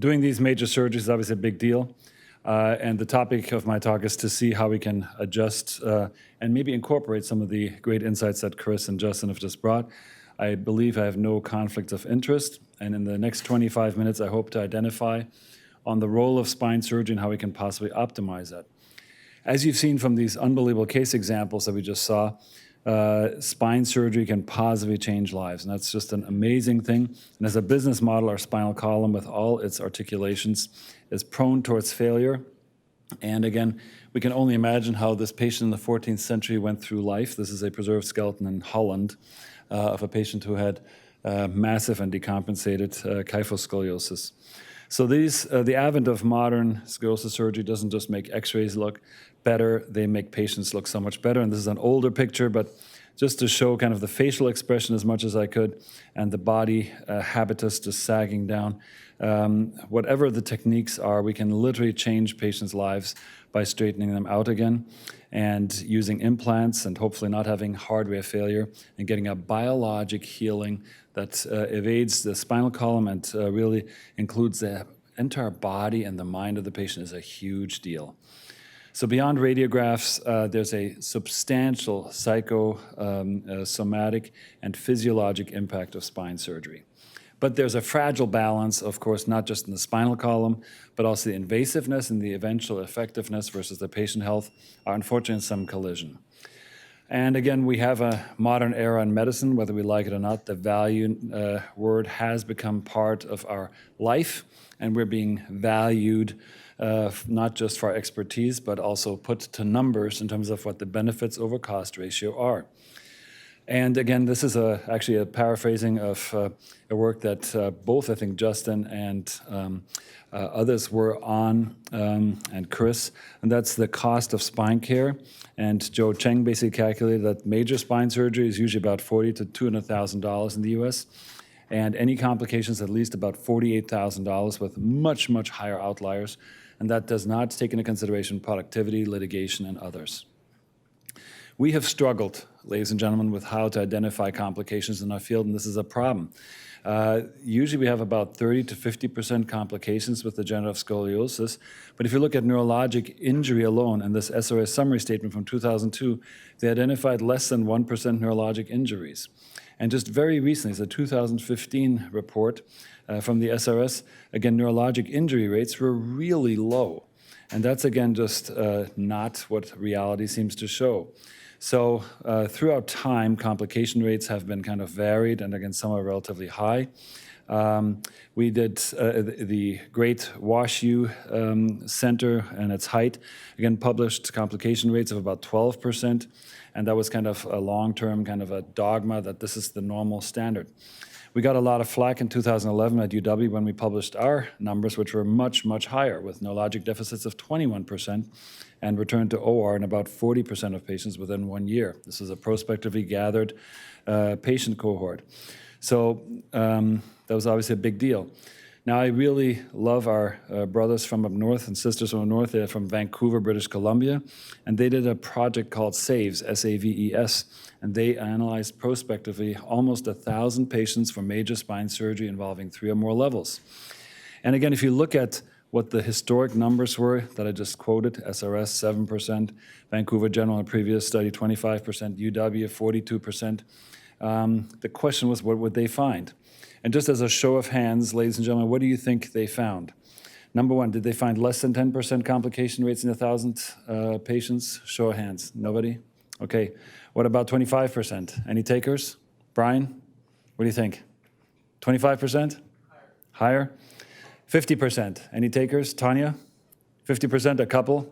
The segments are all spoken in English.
doing these major surgeries is obviously a big deal. And the topic of my talk is to see how we can adjust and maybe incorporate some of the great insights that Chris and Justin have just brought. I believe I have no conflict of interest. And in the next 25 minutes, I hope to identify on the role of spine surgery and how we can possibly optimize that. As you've seen from these unbelievable case examples that we just saw, spine surgery can positively change lives, and that's just an amazing thing. And as a business model, our spinal column, with all its articulations, is prone towards failure. And again, we can only imagine how this patient in the 14th century went through life. This is a preserved skeleton in Holland of a patient who had massive and decompensated kyphoscoliosis. So the advent of modern scoliosis surgery doesn't just make x-rays look better, they make patients look so much better. And this is an older picture, but just to show kind of the facial expression as much as I could and the body habitus just sagging down. Whatever the techniques are, we can literally change patients' lives by straightening them out again and using implants and hopefully not having hardware failure and getting a biologic healing that evades the spinal column and really includes the entire body and the mind of the patient is a huge deal. So beyond radiographs, there's a substantial somatic and physiologic impact of spine surgery. But there's a fragile balance, of course, not just in the spinal column, but also the invasiveness and the eventual effectiveness versus the patient health are unfortunately in some collision. And again, we have a modern era in medicine, whether we like it or not. The value word has become part of our life, and we're being valued not just for our expertise, but also put to numbers in terms of what the benefits over cost ratio are. And again, this is actually a paraphrasing of a work that both, I think, Justin and others were on, and Chris, and that's the cost of spine care. And Joe Cheng basically calculated that major spine surgery is usually about $40,000 to $200,000 in the US, and any complications at least about $48,000 with much, much higher outliers. And that does not take into consideration productivity, litigation, and others. We have struggled, ladies and gentlemen, with how to identify complications in our field, and this is a problem. Usually we have about 30 to 50% complications with degenerative scoliosis, but if you look at neurologic injury alone, and this SRS summary statement from 2002, they identified less than 1% neurologic injuries. And just very recently, it's a 2015 report from the SRS, again, neurologic injury rates were really low. And that's, again, just not what reality seems to show. So throughout time, complication rates have been kind of varied, and again, some are relatively high. We did the Great WashU Center and its height, again, published complication rates of about 12%, and that was kind of a long-term kind of a dogma that this is the normal standard. We got a lot of flack in 2011 at UW when we published our numbers, which were much, much higher, with neurologic deficits of 21% and return to OR in about 40% of patients within 1 year. This is a prospectively gathered patient cohort. So that was obviously a big deal. Now, I really love our brothers from up north and sisters from up north. They're from Vancouver, British Columbia, and they did a project called SAVES, S-A-V-E-S, and they analyzed prospectively almost 1,000 patients for major spine surgery involving 3 or more levels. And again, if you look at what the historic numbers were that I just quoted, SRS 7%, Vancouver General in a previous study 25%, UW 42%, the question was, what would they find? And just as a show of hands, ladies and gentlemen, what do you think they found? Number one, did they find less than 10% complication rates in 1,000 patients? Show of hands. Nobody? Okay. What about 25%? Any takers? Brian, what do you think? 25%? Higher? 50%. Any takers? Tanya? 50%? A couple?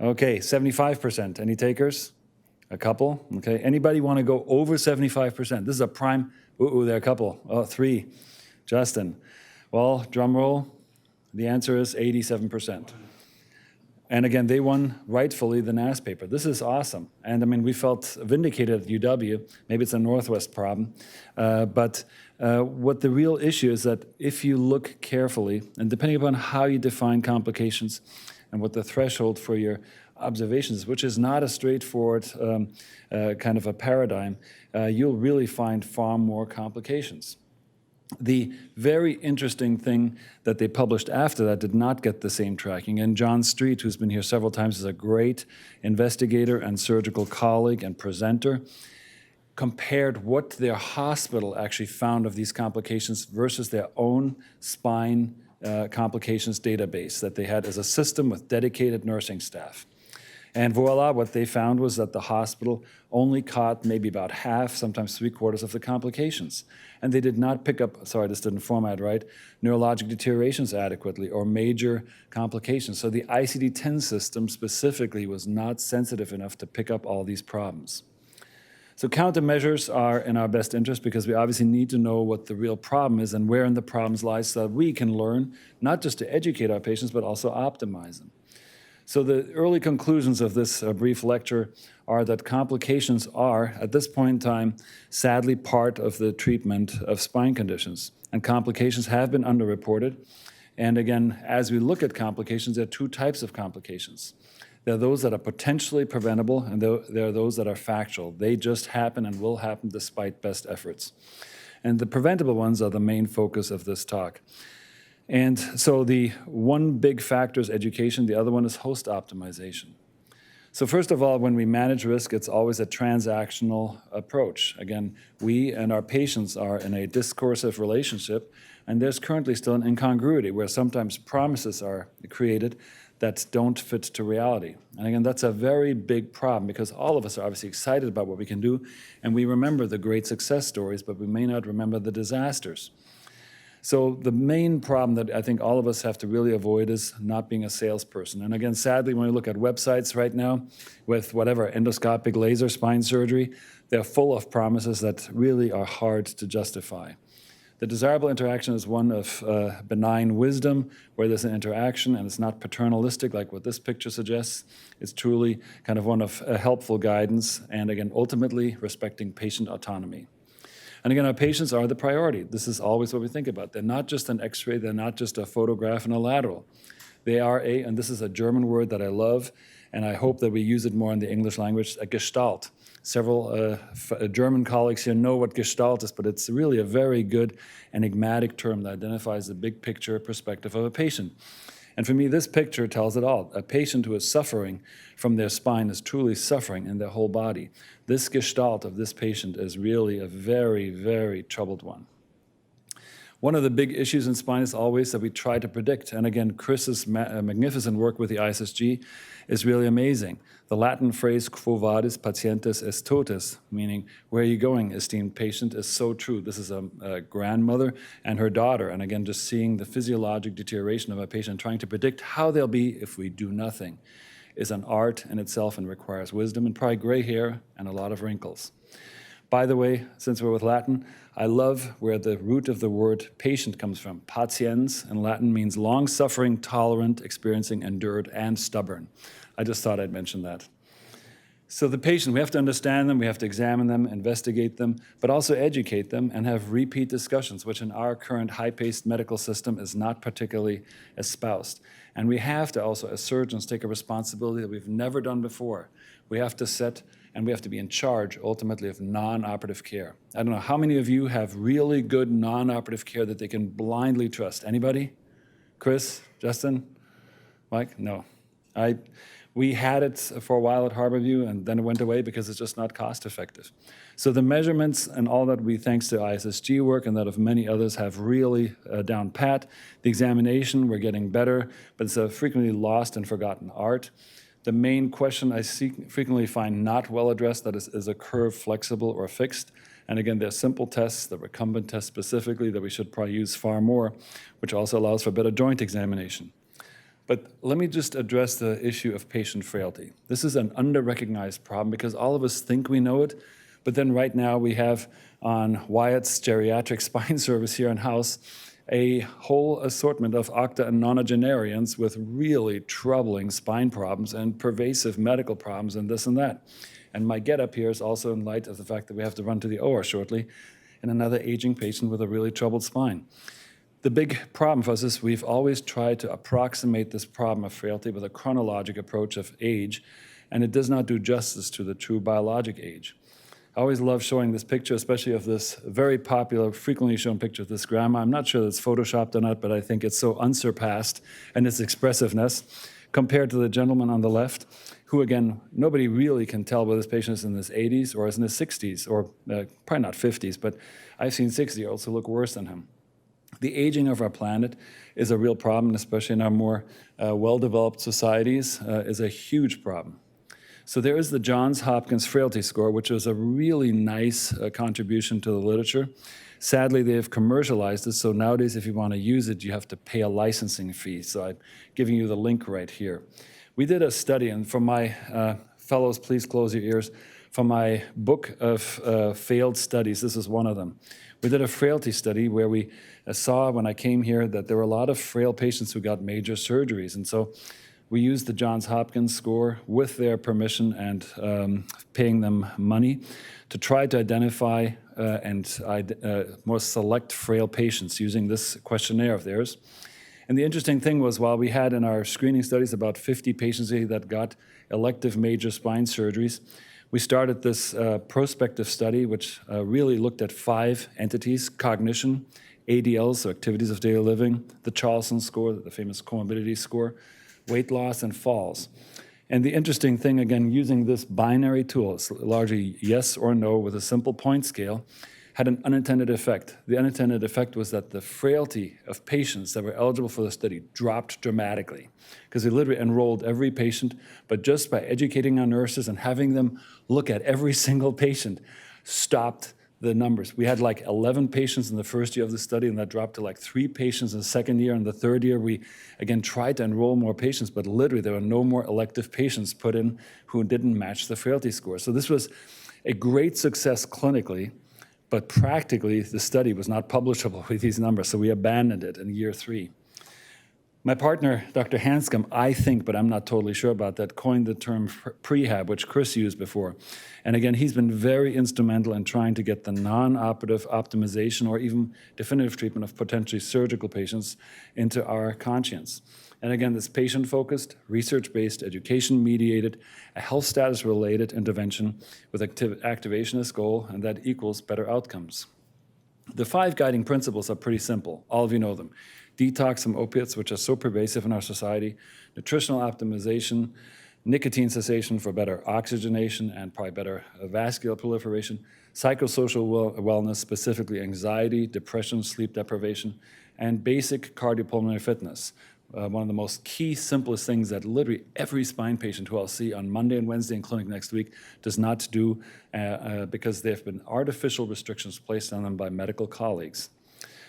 Okay. 75%. Any takers? A couple? Okay. Anybody want to go over 75%? This is a prime. Ooh, there are a couple. Oh, 3. Justin. Well, drum roll. The answer is 87%. And again, they won rightfully the NAS paper. This is awesome. And I mean, we felt vindicated at UW. Maybe it's a Northwest problem. But what the real issue is that if you look carefully, and depending upon how you define complications and what the threshold for your observations, which is not a straightforward kind of a paradigm, you'll really find far more complications. The very interesting thing that they published after that did not get the same tracking. And John Street, who's been here several times, is a great investigator and surgical colleague and presenter, compared what their hospital actually found of these complications versus their own spine complications database that they had as a system with dedicated nursing staff. And voila, what they found was that the hospital only caught maybe about half, sometimes 3/4 of the complications. And they did not pick up, sorry, this didn't format right, neurologic deteriorations adequately or major complications. So the ICD-10 system specifically was not sensitive enough to pick up all these problems. So countermeasures are in our best interest because we obviously need to know what the real problem is and where in the problems lies so that we can learn not just to educate our patients, but also optimize them. So the early conclusions of this brief lecture are that complications are, at this point in time, sadly part of the treatment of spine conditions. And complications have been underreported. And again, as we look at complications, there are two types of complications. There are those that are potentially preventable, and there are those that are factual. They just happen and will happen despite best efforts. And the preventable ones are the main focus of this talk. And so the one big factor is education, the other one is host optimization. So first of all, when we manage risk, it's always a transactional approach. Again, we and our patients are in a discursive relationship, and there's currently still an incongruity where sometimes promises are created that don't fit to reality. And again, that's a very big problem because all of us are obviously excited about what we can do, and we remember the great success stories, but we may not remember the disasters. So the main problem that I think all of us have to really avoid is not being a salesperson. And again, sadly, when we look at websites right now with whatever endoscopic laser spine surgery, they're full of promises that really are hard to justify. The desirable interaction is one of benign wisdom, where there's an interaction and it's not paternalistic like what this picture suggests. It's truly kind of one of helpful guidance and, again, ultimately respecting patient autonomy. And again, our patients are the priority. This is always what we think about. They're not just an X-ray, they're not just a photograph and a lateral. They are and this is a German word that I love, and I hope that we use it more in the English language, a Gestalt. Several German colleagues here know what Gestalt is, but it's really a very good enigmatic term that identifies the big picture perspective of a patient. And for me, this picture tells it all. A patient who is suffering from their spine is truly suffering in their whole body. This Gestalt of this patient is really a very, very troubled one. One of the big issues in spine is always that we try to predict. And again, Chris's magnificent work with the ISSG is really amazing. The Latin phrase, quo vadis patientes est totus, meaning, where are you going, esteemed patient, is so true. This is a grandmother and her daughter. And again, just seeing the physiologic deterioration of a patient, trying to predict how they'll be if we do nothing, is an art in itself and requires wisdom and probably gray hair and a lot of wrinkles. By the way, since we're with Latin, I love where the root of the word patient comes from. Patiens in Latin means long-suffering, tolerant, experiencing, endured, and stubborn. I just thought I'd mention that. So the patient, we have to understand them, we have to examine them, investigate them, but also educate them and have repeat discussions, which in our current high-paced medical system is not particularly espoused. And we have to also, as surgeons, take a responsibility that we've never done before. We have to set and we have to be in charge, ultimately, of non-operative care. I don't know, how many of you have really good non-operative care that they can blindly trust? Anybody? Chris? Justin? Mike? No. We had it for a while at Harborview, and then it went away because it's just not cost-effective. So the measurements and all that we, thanks to ISSG work and that of many others, have really down pat. The examination, we're getting better, but it's a frequently lost and forgotten art. The main question I frequently find not well addressed, that is a curve flexible or fixed? And again, there are simple tests, the recumbent test specifically, that we should probably use far more, which also allows for better joint examination. But let me just address the issue of patient frailty. This is an under-recognized problem because all of us think we know it, but then right now we have on Wyatt's geriatric spine service here in-house a whole assortment of octa and nonagenarians with really troubling spine problems and pervasive medical problems and this and that. And my get-up here is also in light of the fact that we have to run to the OR shortly and another aging patient with a really troubled spine. The big problem for us is we've always tried to approximate this problem of frailty with a chronologic approach of age, and it does not do justice to the true biologic age. I always love showing this picture, especially of this very popular, frequently shown picture of this grandma. I'm not sure that's photoshopped or not, but I think it's so unsurpassed in its expressiveness compared to the gentleman on the left, who, again, nobody really can tell whether this patient is in his 80s or is in his 60s, or probably not 50s, but I've seen 60-year-olds who look worse than him. The aging of our planet is a real problem, especially in our more well-developed societies, is a huge problem. So there is the Johns Hopkins Frailty Score, which is a really nice contribution to the literature. Sadly, they have commercialized it, so nowadays if you want to use it, you have to pay a licensing fee. So I'm giving you the link right here. We did a study, and from my fellows, please close your ears, from my book of failed studies, this is one of them. We did a frailty study where we saw when I came here that there were a lot of frail patients who got major surgeries. And so we used the Johns Hopkins score with their permission and paying them money to try to identify and more select frail patients using this questionnaire of theirs. And the interesting thing was, while we had in our screening studies about 50 patients that got elective major spine surgeries, we started this prospective study, which really looked at 5 entities: cognition, ADLs, so activities of daily living, the Charlson score, the famous comorbidity score, weight loss, and falls. And the interesting thing, again, using this binary tool, it's largely yes or no with a simple point scale, had an unintended effect. The unintended effect was that the frailty of patients that were eligible for the study dropped dramatically, because we literally enrolled every patient, but just by educating our nurses and having them look at every single patient, stopped the numbers. We had like 11 patients in the first year of the study, and that dropped to like 3 patients in the second year. And the third year, we again tried to enroll more patients, but literally there were no more elective patients put in who didn't match the frailty score. So this was a great success clinically, but practically the study was not publishable with these numbers, so we abandoned it in year 3. My partner, Dr. Hanscom, I think, but I'm not totally sure about that, coined the term prehab, which Chris used before. And again, he's been very instrumental in trying to get the non-operative optimization or even definitive treatment of potentially surgical patients into our conscience. And again, this patient-focused, research-based, education-mediated, a health status-related intervention with activation as goal, and that equals better outcomes. The 5 guiding principles are pretty simple. All of you know them. Detox from opiates, which are so pervasive in our society, nutritional optimization, nicotine cessation for better oxygenation and probably better vascular proliferation, psychosocial wellness, specifically anxiety, depression, sleep deprivation, and basic cardiopulmonary fitness. One of the most key, simplest things that literally every spine patient who I'll see on Monday and Wednesday in clinic next week does not do because there have been artificial restrictions placed on them by medical colleagues.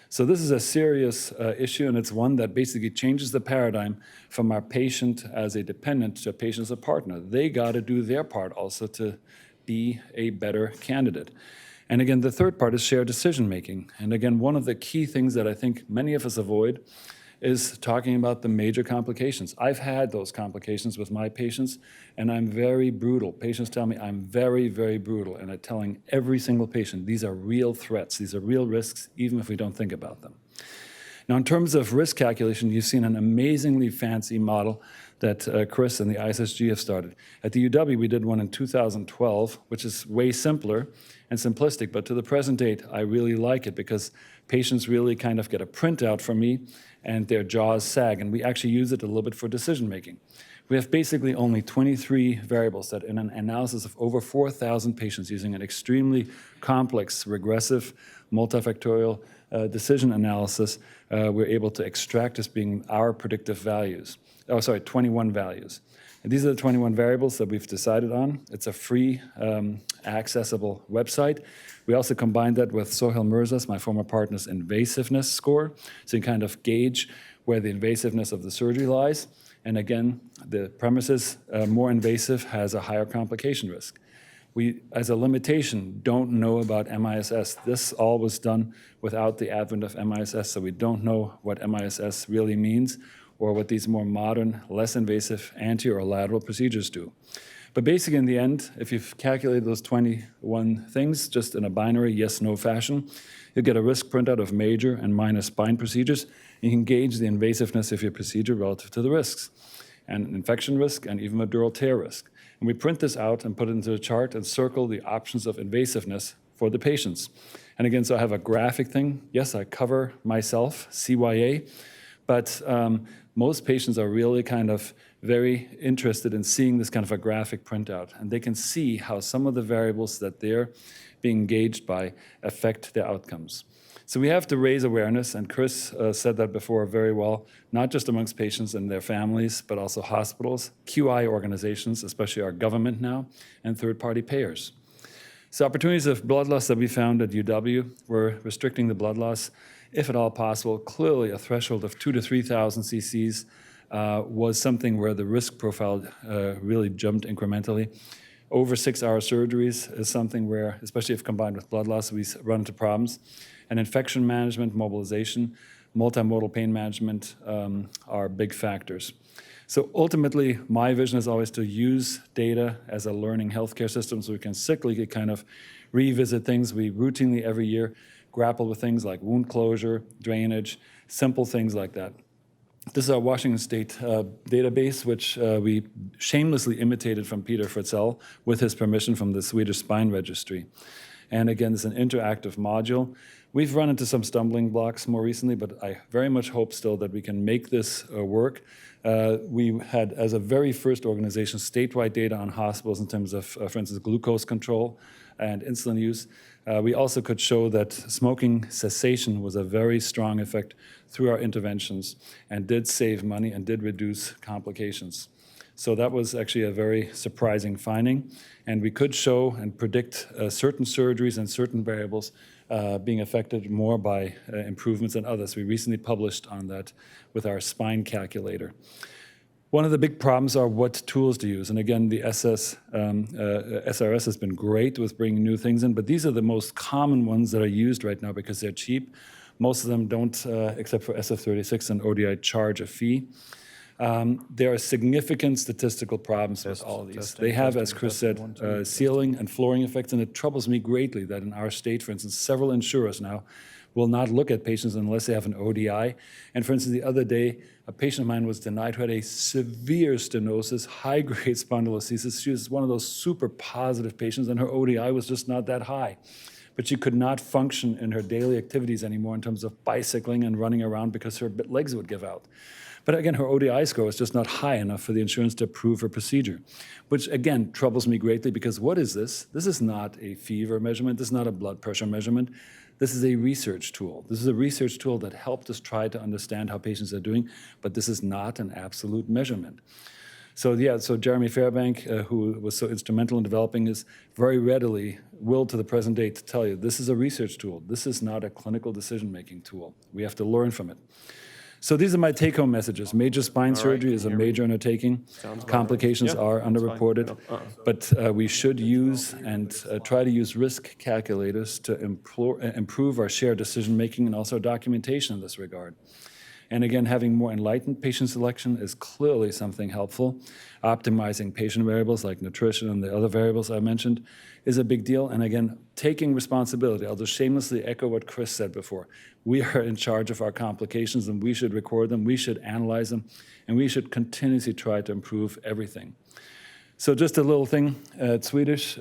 So this is a serious issue, and it's one that basically changes the paradigm from our patient as a dependent to a patient as a partner. They got to do their part also to be a better candidate. And again, the third part is shared decision-making. And again, one of the key things that I think many of us avoid is talking about the major complications. I've had those complications with my patients, and I'm very brutal. Patients tell me I'm very, very brutal, and I'm telling every single patient these are real threats, these are real risks, even if we don't think about them. Now, in terms of risk calculation, you've seen an amazingly fancy model that Chris and the ISSG have started. At the UW, we did one in 2012, which is way simpler and simplistic, but to the present date, I really like it because patients really kind of get a printout from me and their jaws sag, and we actually use it a little bit for decision making. We have basically only 23 variables that in an analysis of over 4,000 patients using an extremely complex, regressive, multifactorial decision analysis, we're able to extract as being our predictive values. 21 values. And these are the 21 variables that we've decided on. It's a free, accessible website. We also combined that with Sohail Mirza's, my former partner's, invasiveness score, so you kind of gauge where the invasiveness of the surgery lies. And again, the premise is more invasive has a higher complication risk. We, as a limitation, don't know about MISS. This all was done without the advent of MISS, so we don't know what MISS really means or what these more modern, less invasive anterior or lateral procedures do. But basically, in the end, if you've calculated those 21 things just in a binary yes-no fashion, you'll get a risk printout of major and minor spine procedures. You can gauge the invasiveness of your procedure relative to the risks, and infection risk, and even a dural tear risk. And we print this out and put it into a chart and circle the options of invasiveness for the patients. And again, so I have a graphic thing. Yes, I cover myself, CYA, but most patients are really kind of very interested in seeing this kind of a graphic printout. And they can see how some of the variables that they're being engaged by affect their outcomes. So we have to raise awareness, and Chris said that before very well, not just amongst patients and their families, but also hospitals, QI organizations, especially our government now, and third-party payers. So opportunities of blood loss that we found at UW were restricting the blood loss, if at all possible. Clearly, a threshold of 2,000 to 3,000 cc's was something where the risk profile really jumped incrementally. Over 6-hour surgeries is something where, especially if combined with blood loss, we run into problems. And infection management, mobilization, multimodal pain management are big factors. So ultimately, my vision is always to use data as a learning healthcare system so we can cyclically kind of revisit things. We routinely every year grapple with things like wound closure, drainage, simple things like that. This is our Washington State database, which we shamelessly imitated from Peter Fritzell with his permission from the Swedish Spine Registry. And again, it's an interactive module. We've run into some stumbling blocks more recently, but I very much hope still that we can make this work. We had, as a very first organization, statewide data on hospitals in terms of, for instance, glucose control and insulin use. We also could show that smoking cessation was a very strong effect through our interventions and did save money and did reduce complications. So that was actually a very surprising finding. And we could show and predict certain surgeries and certain variables being affected more by improvements than others. We recently published on that with our spine calculator. One of the big problems are what tools to use. And again, the SRS has been great with bringing new things in, but these are the most common ones that are used right now because they're cheap. Most of them don't, except for SF36 and ODI, charge a fee. There are significant statistical problems with all of these. They have, as Chris said, ceiling and flooring effects, and it troubles me greatly that in our state, for instance, several insurers now will not look at patients unless they have an ODI. And for instance, the other day, a patient of mine was denied who had a severe stenosis, high-grade spondylolisthesis. She was one of those super positive patients, and her ODI was just not that high. But she could not function in her daily activities anymore in terms of bicycling and running around because her legs would give out. But again, her ODI score is just not high enough for the insurance to approve her procedure, which again troubles me greatly because what is this? This is not a fever measurement. This is not a blood pressure measurement. This is a research tool. This is a research tool that helped us try to understand how patients are doing, but this is not an absolute measurement. So yeah, so Jeremy Fairbank, who was so instrumental in developing this, very readily will to the present day to tell you, this is a research tool. This is not a clinical decision-making tool. We have to learn from it. So these are my take-home messages. Major spine surgery is a major undertaking. Complications are underreported, but we should use and try to use risk calculators to improve our shared decision-making and also documentation in this regard. And again, having more enlightened patient selection is clearly something helpful. Optimizing patient variables like nutrition and the other variables I mentioned is a big deal. And again, taking responsibility. I'll just shamelessly echo what Chris said before. We are in charge of our complications and we should record them, we should analyze them, and we should continuously try to improve everything. So just a little thing at Swedish,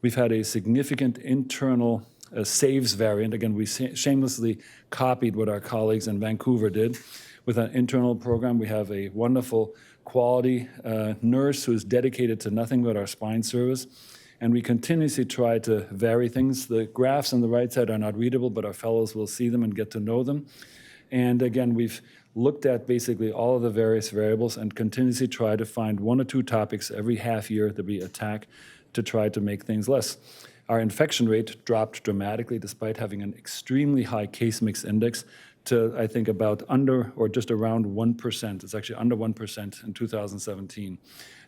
we've had a significant internal SAVES variant. Again, we shamelessly copied what our colleagues in Vancouver did with an internal program. We have a wonderful quality nurse who is dedicated to nothing but our spine service. And we continuously try to vary things. The graphs on the right side are not readable, but our fellows will see them and get to know them. And again, we've looked at basically all of the various variables and continuously try to find 1 or 2 topics every half year that we attack to try to make things less. Our infection rate dropped dramatically despite having an extremely high case mix index to, I think, about under or just around 1%. It's actually under 1% in 2017.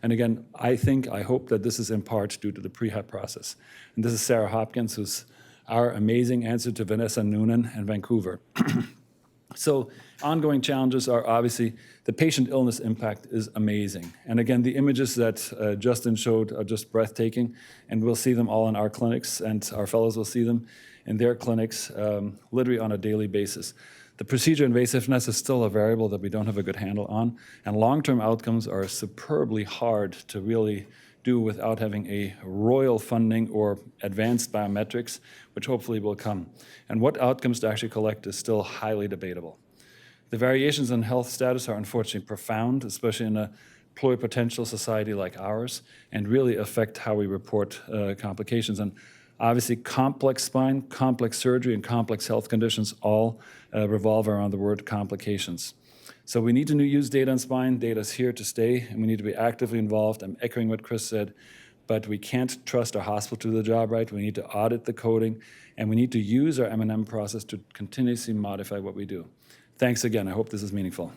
And again, I hope that this is in part due to the prehab process. And this is Sarah Hopkins, who's our amazing answer to Vanessa Noonan in Vancouver. So ongoing challenges are obviously the patient illness impact is amazing. And again, the images that Justin showed are just breathtaking, and we'll see them all in our clinics, and our fellows will see them in their clinics literally on a daily basis. The procedure invasiveness is still a variable that we don't have a good handle on, and long-term outcomes are superbly hard to really do without having a royal funding or advanced biometrics, which hopefully will come. And what outcomes to actually collect is still highly debatable. The variations in health status are unfortunately profound, especially in a pluripotential society like ours, and really affect how we report complications. And obviously, complex spine, complex surgery, and complex health conditions all revolve around the word complications. So we need to use data on spine. Data is here to stay, and we need to be actively involved. I'm echoing what Chris said, but we can't trust our hospital to do the job right. We need to audit the coding, and we need to use our M&M process to continuously modify what we do. Thanks again. I hope this is meaningful.